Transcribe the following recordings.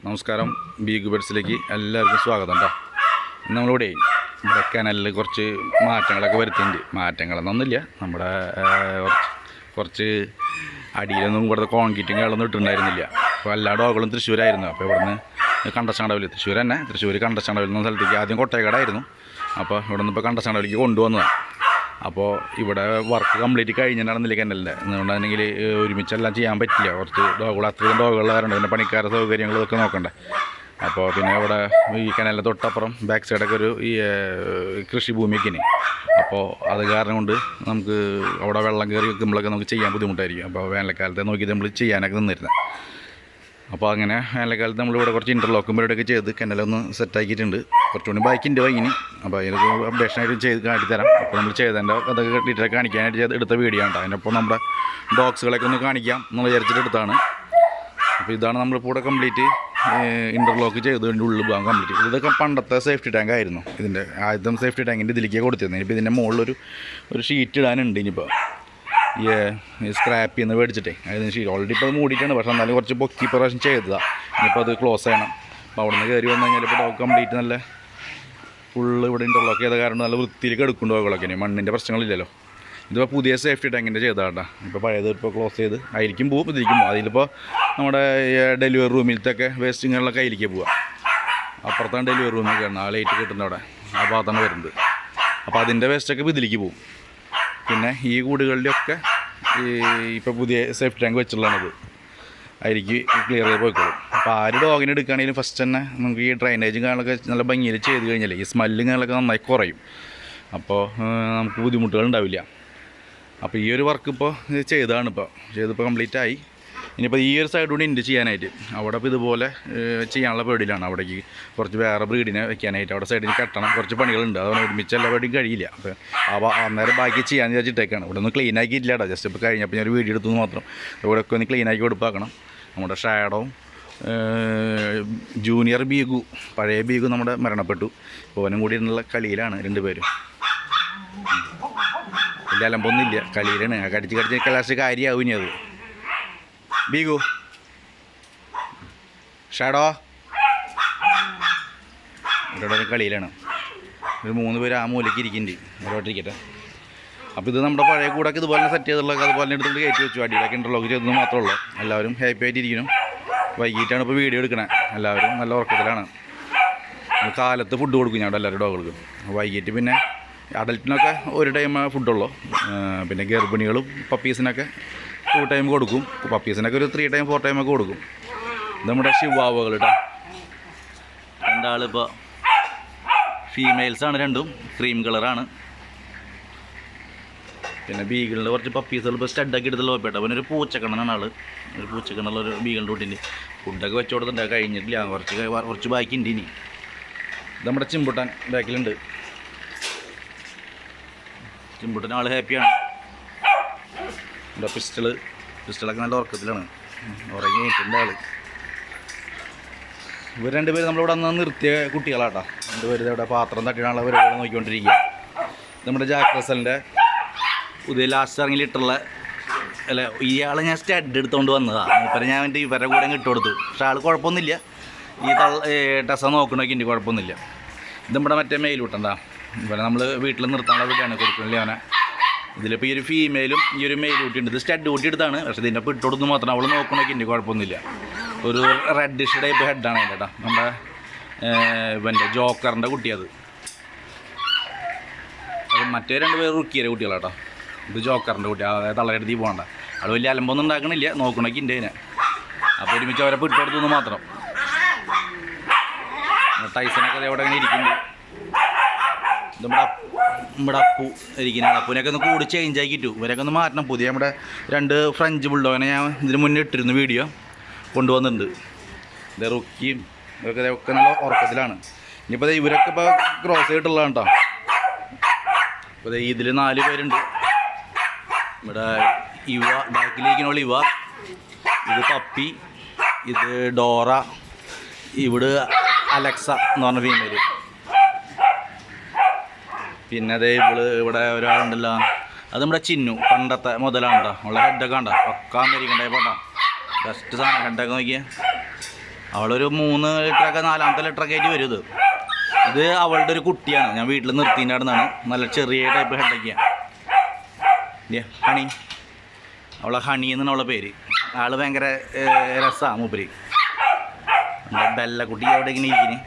നമസ്കാരം. ബീഗ് ബേഡ്സിലേക്ക് എല്ലാവർക്കും സ്വാഗതം കേട്ടോ. നമ്മളിവിടെ ഇവിടെ കനലിൽ കുറച്ച് മാറ്റങ്ങളൊക്കെ വരുത്തിയിട്ടുണ്ട്. മാറ്റങ്ങളെന്നൊന്നുമില്ല, നമ്മുടെ കുറച്ച് അടിയിലൊന്നും ഇവിടുത്തെ കോൺക്രീറ്റും കേളൊന്നും ഇട്ടിട്ടുണ്ടായിരുന്നില്ല. അപ്പോൾ എല്ലാ ഡോഗുകളും തൃശ്ശൂരായിരുന്നു. അപ്പോൾ ഇവിടുന്ന് കണ്ടശാണ്ടവിൽ, തൃശ്ശൂർ തന്നെ, തൃശ്ശൂർ കണ്ടശാണ്ടവിൽ എന്ന സ്ഥലത്തേക്ക് ആദ്യം കൊട്ടയക്കടായിരുന്നു. അപ്പോൾ ഇവിടെ നിന്ന് ഇപ്പോൾ കണ്ടശാണ്ടവിലേക്ക് കൊണ്ടുവന്നതാണ്. അപ്പോൾ ഇവിടെ വർക്ക് കംപ്ലീറ്റ് കഴിഞ്ഞിട്ടാണെന്നില്ല കനലിൻ്റെ. അതുകൊണ്ടാണെങ്കിൽ ഒരുമിച്ചെല്ലാം ചെയ്യാൻ പറ്റില്ല. കുറച്ച് ഡോഗുകൾ, അത്രയും ഡോഗുകൾ കാരണം പിന്നെ പണിക്കാരുടെ സൗകര്യങ്ങളും ഒക്കെ നോക്കണ്ടേ. അപ്പോൾ പിന്നെ ഇവിടെ ഈ കനലിൻ്റെ തൊട്ടപ്പുറം ബാക്ക് സൈഡൊക്കെ ഒരു ഈ കൃഷിഭൂമിയൊക്കെ. അപ്പോൾ അത് കാരണം കൊണ്ട് നമുക്ക് അവിടെ വെള്ളം കയറി വെക്കുമ്പോഴൊക്കെ നമുക്ക് ചെയ്യാൻ ബുദ്ധിമുട്ടായിരിക്കും. അപ്പോൾ വേനൽക്കാലത്തെ നോക്കി നമ്മൾ ചെയ്യാനൊക്കെ നിന്നിരുന്നത്. അപ്പോൾ അങ്ങനെ വേനൽക്കാലത്ത് നമ്മളിവിടെ കുറച്ച് ഇൻ്റർലോക്കും പരിപാടിയൊക്കെ ചെയ്ത് കനലൊന്ന് സെറ്റാക്കിയിട്ടുണ്ട്. കുറച്ചുകൂടി ബൈക്കിൻ്റെ വൈകിന്. അപ്പോൾ അതിനൊക്കെ അപ്ഡേഷനായിട്ട് ചെയ്ത് കാണിത്തരാം. അപ്പോൾ നമ്മൾ ചെയ്തതിൻ്റെ അതൊക്കെ ഡീറ്റെയിൽ കാണിക്കാനായിട്ട് എടുത്ത വീഡിയോ ആണ്. അതിനൊപ്പം നമ്മുടെ ഡോഗ്സുകളൊക്കെ ഒന്ന് കാണിക്കാം എന്ന് വിചാരിച്ചിട്ട് എടുത്താണ്. അപ്പോൾ ഇതാണ് നമ്മളിപ്പോൾ ഇവിടെ കംപ്ലീറ്റ് ഇൻ്റർലോക്ക് ചെയ്തതിൻ്റെ ഉള്ളിൽ പോകാൻ കംപ്ലീറ്റ്. ഇതൊക്കെ പണ്ടത്തെ സേഫ്റ്റി ടാങ്ക് ആയിരുന്നു. ഇതിൻ്റെ ആദ്യത്തെ സേഫ്റ്റി ടാങ്കിൻ്റെ ഇതിലേക്ക് കൊടുത്തിരുന്നത്. ഇപ്പോൾ ഇതിൻ്റെ മുകളിലൊരു ഷീറ്റ് ഇടാനുണ്ട്. ഇനിയിപ്പോൾ ഈ സ്ക്രാപ്പ് ചെയ്യുന്ന മേടിച്ചിട്ടേ അതിന് ഷീറ്റ് ഓൾറെഡി ഇപ്പോൾ അത് മൂടിയിട്ടാണ്. പക്ഷേ എന്നാലും കുറച്ച് പൊക്കി പ്രാവശ്യം ചെയ്തതാണ്. ഇനിയിപ്പോൾ അത് ക്ലോസ് ചെയ്യണം. അപ്പോൾ അവിടെ നിന്ന് കയറി വന്നു കഴിഞ്ഞാൽ ഇപ്പോൾ ഡോഗ് കംപ്ലീറ്റ് നല്ല ഫുള്ള് ഇവിടെ ഇൻ്റർലോക്ക് ചെയ്ത കാരണം നല്ല വൃത്തിയിലേക്ക് എടുക്കും ഡോഗുകളൊക്കെ. മണ്ണിൻ്റെ പ്രശ്നങ്ങളില്ലല്ലോ. ഇതിപ്പോൾ പുതിയ സേഫ്റ്റി ടാങ്കിൻ്റെ ചെയ്തതാട്ടാ. ഇപ്പോൾ പഴയത് ഇപ്പോൾ ക്ലോസ് ചെയ്ത് അതിലേക്കും പോകും, ഇതിലേക്കും പോകും. അതിലിപ്പോൾ നമ്മുടെ ഡെലിവറി റൂമിലത്തൊക്കെ വേസ്റ്റിങ്ങുകളിലൊക്കെ അതിലേക്ക് പോവുക. അപ്പുറത്താണ് ഡെലിവറി റൂമൊക്കെ ആണ്, ആ ലൈറ്റ് കിട്ടുന്ന അവിടെ ആ ഭാഗത്താണ് വരുന്നത്. അപ്പോൾ അതിൻ്റെ വേസ്റ്റൊക്കെ ഇപ്പോൾ ഇതിലേക്ക് പോകും. പിന്നെ ഈ കൂടുകളിലൊക്കെ ഇപ്പോൾ പുതിയ സേഫ്റ്റി ടാങ്ക് വെച്ചുള്ളതാണത്. അതിലേക്ക് ക്ലിയർ ചെയ്ത് പോയിക്കോളും. അപ്പോൾ ആര് ഡോഗിനെ എടുക്കുകയാണെങ്കിലും ഫസ്റ്റ് തന്നെ നമുക്ക് ഈ ഡ്രൈനേജും കാര്യങ്ങളൊക്കെ നല്ല ഭംഗിയിൽ ചെയ്ത് കഴിഞ്ഞാൽ ഈ സ്മെല്ലും കാര്യങ്ങളൊക്കെ നന്നായി കുറയും. അപ്പോൾ നമുക്ക് ബുദ്ധിമുട്ടുകൾ ഉണ്ടാവില്ല. അപ്പോൾ ഈ ഒരു വർക്ക് ഇപ്പോൾ ചെയ്തതാണ്. ചെയ്തിപ്പോൾ കംപ്ലീറ്റ് ആയി. ഇനിയിപ്പോൾ ഈ ഒരു സൈഡ് കൂടി ഉണ്ട് ചെയ്യാനായിട്ട്. അവിടെ ഇപ്പോൾ ഇതുപോലെ ചെയ്യാനുള്ള പേടിയിലാണ്. അവിടേക്ക് കുറച്ച് വേറെ ബ്രീഡിനെ വെക്കാനായിട്ട് അവിടെ സൈഡിൽ കെട്ടണം. കുറച്ച് പണികളുണ്ട്. അതുകൊണ്ട് ഒരുമിച്ച് എല്ലാ പേടിയും കഴിയില്ല. അപ്പോൾ അന്നേരം ബാക്കി ചെയ്യാൻ വിചാരിച്ചിട്ടേക്കാണ്. ഇവിടെ ഒന്ന് ക്ലീൻ ആക്കിയിട്ടില്ല കേട്ടോ. ജസ്റ്റ് ഇപ്പോൾ കഴിഞ്ഞപ്പോൾ ഞാൻ ഒരു വീഡിയോ എടുത്തു മാത്രം. ഇവിടെയൊക്കെ ഒന്ന് ക്ലീൻ ആക്കി കൊടുപ്പാക്കണം. നമ്മുടെ ഷാഡോവും ജൂനിയർ ബീഗു, പഴയ ബീഗു നമ്മുടെ മരണപ്പെട്ടു. ഓനും കൂടി എന്നുള്ള കളിയിലാണ് രണ്ടുപേരും. വലിയ അലമ്പൊന്നുമില്ല, കളിയിലാണ്. കടിച്ച് ലാസ്റ്റ് കാര്യമാവും. ഇനി അത് ബീഗു, ഷാഡോ ഇവിടെ കളിയിലാണ്. ഒരു 3 പേര് ആ മൂലയ്ക്ക് ഇരിക്കുന്നുണ്ട്. ഓരോട്ടിരിക്കട്ടെ. അപ്പോൾ ഇത് നമ്മുടെ പഴയ കൂടൊക്കെ ഇതുപോലെ സെറ്റ് ചെയ്തുള്ളത് അതുപോലെ എടുത്തുകൊണ്ട് കയറ്റി വെച്ചു. അടിയിലൊക്കെ ഇൻ്റർലോക്ക് ചെയ്തത് മാത്രമേ ഉള്ളൂ. എല്ലാവരും ഹാപ്പി ആയിട്ടിരിക്കുന്നു. വൈകിട്ടാണ് ഇപ്പോൾ വീഡിയോ എടുക്കണേ. എല്ലാവരും നല്ല ഉറക്കത്തിലാണ്. കാലത്ത് ഫുഡ് കൊടുക്കും ഞാൻ എല്ലാവരും ഡോഗുകൾക്കും. വൈകിട്ട് പിന്നെ അഡൽറ്റിനൊക്കെ ഒരു ടൈം ഫുഡുള്ളൂ. പിന്നെ ഗർഭിണികളും പപ്പീസിനൊക്കെ 2 ടൈം കൊടുക്കും. പപ്പീസിനൊക്കെ ഒരു 3 ടൈം 4 ടൈമൊക്കെ കൊടുക്കും. ഇത് നമ്മുടെ ശിവാവകൾ കേട്ടോ. രണ്ടാളിപ്പോൾ ഫീമെയിൽസാണ്, രണ്ടും ക്രീം കളറാണ്. പിന്നെ ബീഗിളിൻ്റെ കുറച്ച് പപ്പീസുകൾ ഇപ്പോൾ സ്റ്റഡാക്കി എടുത്തുള്ള പോയിട്ടോ. പിന്നെ ഒരു പൂച്ചക്കണ്ണനാണ് ആൾ. ഒരു പൂച്ചക്കണ്ണുള്ള ഒരു ബീഗിളിൻ്റെ കൂട്ടിൻ്റെ ഫുഡൊക്കെ വെച്ച് കൊടുത്തിട്ടുണ്ട്. കഴിഞ്ഞിട്ടില്ല, കുറച്ച് ബാക്കിയുണ്ട്. ഇനി നമ്മുടെ ചിമ്പുട്ടാൻ ബാക്കിലുണ്ട്. ചിമ്പുട്ടൻ ആൾ ഹാപ്പിയാണ്. പിസ്റ്റളൊക്കെ നല്ല ഉറക്കത്തിലാണ്. ഉറങ്ങിയിട്ടുണ്ട് ആൾ. ഇവർ രണ്ടുപേരും നമ്മളിവിടെ അന്ന് നിർത്തിയ കുട്ടികളാട്ടോ. രണ്ടുപേരും ഇവിടെ പാത്രം തട്ടിയിട്ടാണല്ലോ ഇവരെ നോക്കിക്കൊണ്ടിരിക്കുക. നമ്മുടെ ജാക്ക് റസലിൻ്റെ പുതിയ ലാസ്റ്റ് ഇറങ്ങി ലിറ്ററുള്ള അല്ല, ഇയാളെ ഞാൻ സ്റ്റഡ് എടുത്തുകൊണ്ട് വന്നതാണ്. ഇപ്പം ഞാൻ എൻ്റെ ഇവരുടെ കൂടെ ഇട്ട് കൊടുത്തു. പക്ഷേ ആൾ കുഴപ്പമൊന്നുമില്ല. ഈ ടെസ നോക്കണമൊക്കെ ഉണ്ട്, കുഴപ്പമൊന്നുമില്ല. ഇത് നമ്മുടെ മറ്റേ മെയിലൂട്ടണ്ടാ. ഇവരെ നമ്മൾ വീട്ടിൽ നിർത്താനുള്ള വീടാണ് കൊടുക്കുന്നില്ല അവനെ. ഇതിലിപ്പോൾ ഈ ഒരു ഫീമെയിലും ഈ ഒരു മെയിൽ ഊട്ടിയുണ്ട്. ഇത് സ്റ്റഡ് ഊട്ടി എടുത്താണ്. പക്ഷേ ഇതിൻ്റെ ഇപ്പോൾ ഇട്ടുകൊടുത്ത് മാത്രം അവൾ നോക്കണമൊക്കെ ഉണ്ട്, കുഴപ്പമൊന്നുമില്ല. ഒരു റെഡിഷ് ടൈപ്പ് ഹെഡാണ് അതിൻ്റെ കേട്ടോ. നമ്മുടെ ഇവൻ്റെ ജോക്കറിൻ്റെ കുട്ടിയത്. അത് മറ്റേ 2 പേര് റുക്കിയുടെ കുട്ടികളാട്ടോ. ഇത് ജോക്കറിൻ്റെ കുട്ടി. അതായത് തള്ളയെടുത്തി പോകണ്ട. അത് വലിയ അലമ്പൊന്നും ഉണ്ടാക്കണില്ല, നോക്കണമൊക്കെ ഉണ്ട് അതിനെ. അപ്പോൾ ഒരുമിച്ച് അവരെ ഇട്ടുകൊടുത്തു മാത്രം. ടൈസനൊക്കെ എവിടെ അങ്ങനെ ഇരിക്കുന്നുണ്ട്. ഇത് നമ്മുടെ അപ്പു ഇരിക്കുന്ന. അപ്പുവിനൊക്കെ ഒന്ന് കൂടി ചേഞ്ച് ആക്കിയിട്ടു. ഇവരൊക്കെ ഒന്ന് മാറ്റണം. പുതിയ നമ്മുടെ 2 ഫ്രഞ്ച് ബുൾഡോഗിനെ ഞാൻ ഇതിന് മുന്നേ ഇട്ടിരുന്നു, വീഡിയോ കൊണ്ടുവന്നിട്ടുണ്ട്. ഇത് റുക്കിയും ഇതൊക്കെ നല്ല ഉറക്കത്തിലാണ്. ഇനിയിപ്പോൾ ഇവരൊക്കെ ഇപ്പോൾ ക്രോസ് ചെയ്തിട്ടുള്ളതാണ് കേട്ടോ. ഇപ്പോൾ ഇതിൽ 4 പേരുണ്ട്. ഇവിടെ ഇവ ബാക്കിലിരിക്കണുള്ള ഇവ, ഇത് പപ്പി, ഇത് ഡോറ, ഇവിടെ അലക്സ എന്ന് പറഞ്ഞ ഫീമെയിൽ. പിന്നെ അതേ ഇവിടെ ഒരാളുണ്ടല്ലോ, അത് നമ്മുടെ ചിന്നു, പണ്ടത്തെ മുതലാണ്ടോ. ഉള്ള ഹെഡൊക്കെ ഉണ്ടോ, പക്കാ അമേരിക്കൻ ടൈപ്പ് കേട്ടോ. ബെസ്റ്റ് സാധനം. ഹെഡൊക്കെ നോക്കിയാൽ അവളൊരു 3 ലിറ്ററൊക്കെ 4ാമത്തെ ലിറ്ററൊക്കെ ആയിട്ട് വരും. ഇത് അവളുടെ ഒരു കുട്ടിയാണ്, ഞാൻ വീട്ടിൽ നിർത്തിയിട്ടുണ്ടായിരുന്നാണ്. നല്ല ചെറിയ ടൈപ്പ് ഹെഡൊക്കെയാണ്. ഹണി, അവളെ ഹണി എന്നാണ് അവളെ പേര്. ആൾ ഭയങ്കര രസമാണ് മൂപ്പര്. ബെല്ലക്കുട്ടി അവിടെ ഇങ്ങനെ ഇരിക്കുന്നു.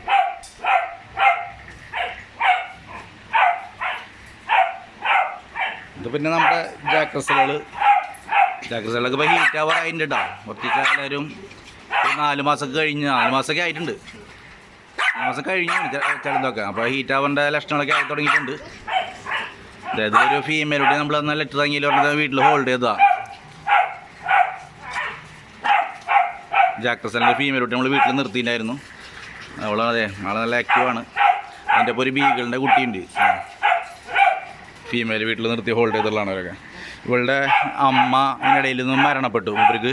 ഇത് പിന്നെ നമ്മുടെ ജാഗ്രസകളൊക്കെ ഇപ്പോൾ ഹീറ്റ് ആവർ ആയിട്ടുണ്ട് കേട്ടോ. കുറച്ച് എല്ലാവരും 4 മാസമൊക്കെ കഴിഞ്ഞ് 4 മാസമൊക്കെ ആയിട്ടുണ്ട്. 4 മാസം കഴിഞ്ഞു ചിലതൊക്കെ. അപ്പോൾ ഹീറ്റ് ആവേണ്ട ലക്ഷണങ്ങളൊക്കെ ആയി തുടങ്ങിയിട്ടുണ്ട്. അതായത് ഒരു ഫീമെയിലൂടെ നമ്മൾ എന്നാൽ ലെറ്റർ തങ്ങിയിൽ പറഞ്ഞത് വീട്ടിൽ ഹോൾഡ് ചെയ്തതാണ്. ജാക്രസലിൻ്റെ ഫീമെയിലൂടെ നമ്മൾ വീട്ടിൽ നിർത്തിയിട്ടുണ്ടായിരുന്നു. അവളെ നല്ല ആക്റ്റീവാണ്. അതിൻ്റെ ഇപ്പോൾ ഒരു ബീഗിളിൻ്റെ കുട്ടിയുണ്ട്. ഫീമെയിൽ വീട്ടിൽ നിർത്തി ഹോൾഡ് ചെയ്തുള്ളതാണ് അവരൊക്കെ. ഇവളുടെ അമ്മ ഇതിനിടയിൽ നിന്നും മരണപ്പെട്ടു. ഇവർക്ക്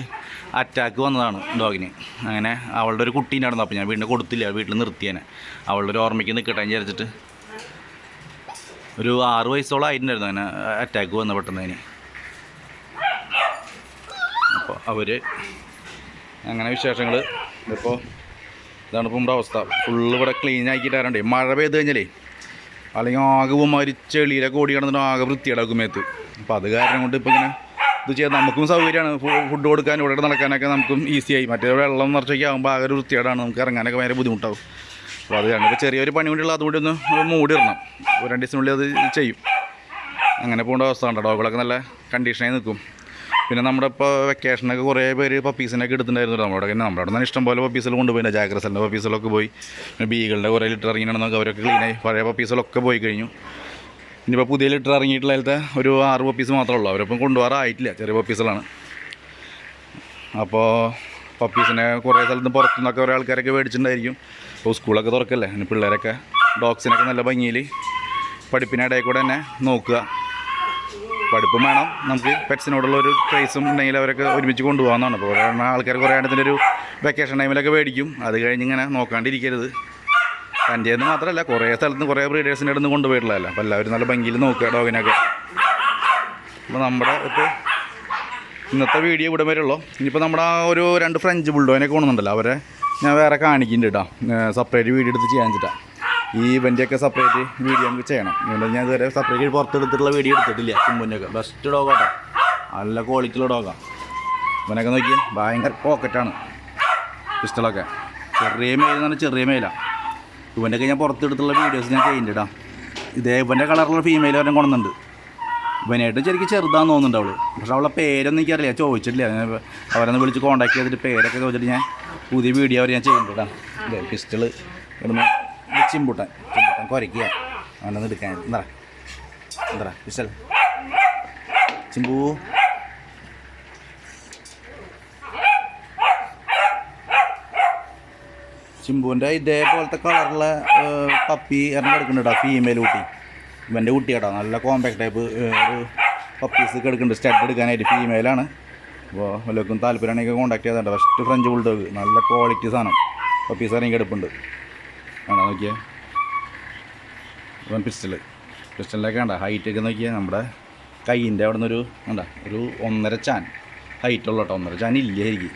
അറ്റാക്ക് വന്നതാണ് ഡോഗിന്. അങ്ങനെ അവളുടെ ഒരു കുട്ടീൻ്റെ നടന്നു. അപ്പോൾ ഞാൻ വീണ്ടും കൊടുത്തില്ല, വീട്ടിൽ നിർത്തിയേനെ. അവളുടെ ഒരു ഓർമ്മയ്ക്ക് നിൽക്കട്ടെ വിചാരിച്ചിട്ട്. ഒരു 6 വയസ്സോളം ആയിട്ടുണ്ടായിരുന്നു അങ്ങനെ അറ്റാക്ക് വന്ന പെട്ടെന്നതിന്. അപ്പോൾ അവർ അങ്ങനെ വിശേഷങ്ങൾ. ഇപ്പോൾ ഇതാണ് ഇപ്പോൾ നമ്മുടെ അവസ്ഥ. ഫുള്ള് ഇവിടെ ക്ലീൻ ആക്കിയിട്ടാറുണ്ട്. മഴ പെയ്ത് കഴിഞ്ഞാലേ അല്ലെങ്കിൽ ആകെ മാതിരി ചെളിയിലൊക്കെ ഓടി കിടന്നിട്ട് ആകെ വൃത്തിയേടാക്കും മേത്ത്. അപ്പോൾ അത് കാരണം കൊണ്ട് ഇപ്പോൾ ഇങ്ങനെ ഇത് ചെയ്യാൻ നമുക്കും സൗകര്യമാണ്. ഫുഡ് കൊടുക്കാൻ ഇവിടെ നടക്കാനൊക്കെ നമുക്കും ഈസിയായി. മറ്റേ വെള്ളം നിറച്ചൊക്കെ ആകുമ്പോൾ ആകെ ഒരു വൃത്തിയേടാണ്, നമുക്ക് ഇറങ്ങാനൊക്കെ ഭയങ്കര ബുദ്ധിമുട്ടാവും. അപ്പോൾ അത് കാരണം ഇപ്പോൾ ചെറിയൊരു പണി കൊണ്ടുള്ള അതുകൊണ്ട് ഒന്ന് മൂടിയിടണം. 2 ദിവസത്തിനുള്ളിൽ അത് ചെയ്യും. അങ്ങനെ പോകേണ്ട അവസ്ഥ ഉണ്ട്. ഡോഗുകളൊക്കെ നല്ല കണ്ടീഷനായി നിൽക്കും. പിന്നെ നമ്മുടെ ഇപ്പോൾ വെക്കേഷനൊക്കെ കുറേ പേര് പപ്പീസിനൊക്കെ എടുത്തിട്ടുണ്ടായിരുന്നു. നമ്മുടെ അവിടെ നിന്ന് ഇഷ്ടംപോലെ പപ്പീസിൽ കൊണ്ടുപോയില്ല. ജാഗ്രസലിൻ്റെ പപ്പീസിലൊക്കെ പോയി. പിന്നെ ബീഗിളുടെ കുറേ ലിറ്റർ ഇറങ്ങിയിട്ടുണ്ടെന്നൊക്കെ അവരൊക്കെ ക്ലീനായി. പഴയ പപ്പീസിലൊക്കെ പോയി കഴിഞ്ഞു. ഇനിയിപ്പോൾ പുതിയ ലിറ്റർ ഇറങ്ങിയിട്ടുള്ള അതിലത്തെ ഒരു 6 പപ്പീസ് മാത്രമേ ഉള്ളൂ. അവരൊപ്പം കൊണ്ടുപോകാറായിട്ടില്ല, ചെറിയ പപ്പീസുകളാണ്. അപ്പോൾ പപ്പീസിനെ കുറേ സ്ഥലത്ത് പുറത്തുനിന്നൊക്കെ കുറേ ആൾക്കാരൊക്കെ മേടിച്ചിട്ടുണ്ടായിരിക്കും. ഇപ്പോൾ സ്കൂളൊക്കെ തുറക്കല്ലേ, ഇനി പിള്ളേരൊക്കെ ഡോഗ്സിനൊക്കെ നല്ല ഭംഗിയിൽ പഠിപ്പിനിടയിൽ കൂടെ തന്നെ നോക്കുക. പഠിപ്പും വേണം, നമുക്ക് പെറ്റ്സിനോടുള്ള ഒരു ക്രേസും ഉണ്ടെങ്കിൽ അവരൊക്കെ ഒരുമിച്ച് കൊണ്ടുപോകാമെന്നാണ്. അപ്പോൾ കുറേ ആൾക്കാർ കുറേ എണ്ണത്തിൻ്റെ ഒരു വെക്കേഷൻ ടൈമിലൊക്കെ മേടിക്കും. അത് കഴിഞ്ഞ് ഇങ്ങനെ നോക്കാണ്ടിരിക്കരുത്. എൻ്റെ നിന്ന് മാത്രമല്ല, കുറേ സ്ഥലത്ത് നിന്ന് കുറേ ബ്രീഡേഴ്സിൻ്റെ അടുത്ത് കൊണ്ടുപോയിട്ടുള്ളതല്ല. അപ്പോൾ എല്ലാവരും നല്ല ഭംഗിയിൽ നോക്കുക ഡോഗിനൊക്കെ. അപ്പോൾ നമ്മുടെ ഇപ്പോൾ ഇന്നത്തെ വീഡിയോ ഇവിടെ വരെയുള്ളൂ. ഇനിയിപ്പോൾ നമ്മുടെ ആ ഒരു 2 ഫ്രഞ്ച് ബുൾഡോഗിനെ കൊണ്ടുവന്നുണ്ടല്ലോ, അവരെ ഞാൻ വേറെ കാണിക്കുന്നുണ്ട് കേട്ടോ. സെപ്പറേറ്റ് വീഡിയോ എടുത്ത് ചെയ്യാൻ വെച്ചിട്ടാണ്. ഈ ഇവൻ്റെയൊക്കെ സെപ്പറേറ്റ് വീഡിയോ നമുക്ക് ചെയ്യണം. ഞാൻ ഇതുവരെ സെപ്പറേറ്റ് പുറത്തെടുത്തിട്ടുള്ള വീഡിയോ എടുത്തിട്ടില്ല. ചിമ്പുൻ്റെയൊക്കെ ബെസ്റ്റ് ഡോഗാട്ടോ, നല്ല ക്വാളിറ്റിയുള്ള ഡോഗാണ്. ഇവനൊക്കെ നോക്കിയാൽ ഭയങ്കര പോക്കറ്റാണ്. പിസ്റ്റളൊക്കെ ചെറിയ മെയിലെന്ന് പറഞ്ഞാൽ ചെറിയ മെയിലാണ്. ഇവൻ്റെയൊക്കെ ഞാൻ പുറത്തെടുത്തുള്ള വീഡിയോസ് ഞാൻ ചെയ്യുന്നുണ്ട് കേട്ടോ. ഇതേ ഇവൻ്റെ കളറുള്ള ഫീമെയിൽ വരെ കൊണ്ടുവന്നുണ്ട്. ഇവനായിട്ട് ശരിക്കും ചെറുതാന്ന് തോന്നുന്നുണ്ട് അവൾ. പക്ഷെ അവളുടെ പേരൊന്നും എനിക്കറിയില്ല, ചോദിച്ചിട്ടില്ല. അവരൊന്ന് വിളിച്ച് കോൺടാക്ട് ചെയ്തിട്ട് പേരൊക്കെ ചോദിച്ചിട്ട് ഞാൻ പുതിയ വീഡിയോ അവർ ഞാൻ ചെയ്യുന്നുണ്ട് കേട്ടോ. ഇല്ലേ പിസ്റ്റൾ ഇവിടുന്ന് ചിമ്പൂട്ടാൻ കുരയ്ക്കുക, അവനൊന്ന് എടുക്കാൻ. എന്താ പിസ്റ്റൾ ചിമ്പൂ. ചിമ്പുവിൻ്റെ ഇതേപോലത്തെ കളറുള്ള പപ്പി ഇറങ്ങി എടുക്കുന്നുണ്ട് കേട്ടോ, ഫീമെയിൽ കുട്ടി. ഇവൻ്റെ കുട്ടി കേട്ടോ, നല്ല കോമ്പാക്ട് ടൈപ്പ് ഒരു പപ്പീസൊക്കെ എടുക്കുന്നുണ്ട്, സ്റ്റഡ് എടുക്കാനായിട്ട്. ഫീമെയിലാണ്. അപ്പോൾ വല്ലവർക്കും താല്പര്യമാണെങ്കിൽ കോൺടാക്ട് ചെയ്തിട്ടുണ്ട്. ഫസ്റ്റ് ഫ്രഞ്ച് ബുൾഡോഗ്, നല്ല ക്വാളിറ്റി സാധനം. പപ്പീസ് ഇറങ്ങി എടുപ്പുണ്ട്. ആണോ നോക്കിയാൽ ഇവൻ പിസ്റ്റലിലൊക്കെ വേണ്ട ഹൈറ്റൊക്കെ നോക്കിയാൽ നമ്മുടെ കൈയിൻ്റെ അവിടെ നിന്നൊരു വേണ്ട ഒരു 1.5 ചാൻ ഹൈറ്റുള്ള കേട്ടോ. 1.5 ചാൻ ഇല്ല എനിക്ക്.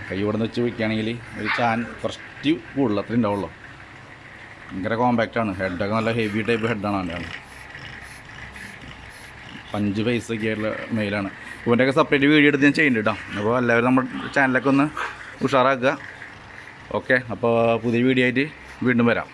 കൈ ഇവിടെ നിന്ന് വെച്ച് വയ്ക്കുകയാണെങ്കിൽ ഒരു ചാൻ കുറച്ച് കൂടുതൽ അത്ര ഉണ്ടാവുള്ളൂ. ഭയങ്കര കോമ്പാക്റ്റാണ്. ഹെഡൊക്കെ നല്ല ഹെവി ടൈപ്പ് ഹെഡാണ് അവൻ്റെ. 5 പൈസയൊക്കെ ആയിട്ടുള്ള മെയിലാണ്. ഇവൻ്റെയൊക്കെ സെപ്പറേറ്റ് വീഡിയോ എടുത്ത് ഞാൻ ചെയ്യുന്നുണ്ട് കേട്ടോ. അപ്പോൾ എല്ലാവരും നമ്മുടെ ചാനലൊക്കെ ഒന്ന് ഉഷാറാക്കുക. ഓക്കെ, അപ്പോൾ പുതിയ വീഡിയോ ആയിട്ട് വീണ്ടും വരാം.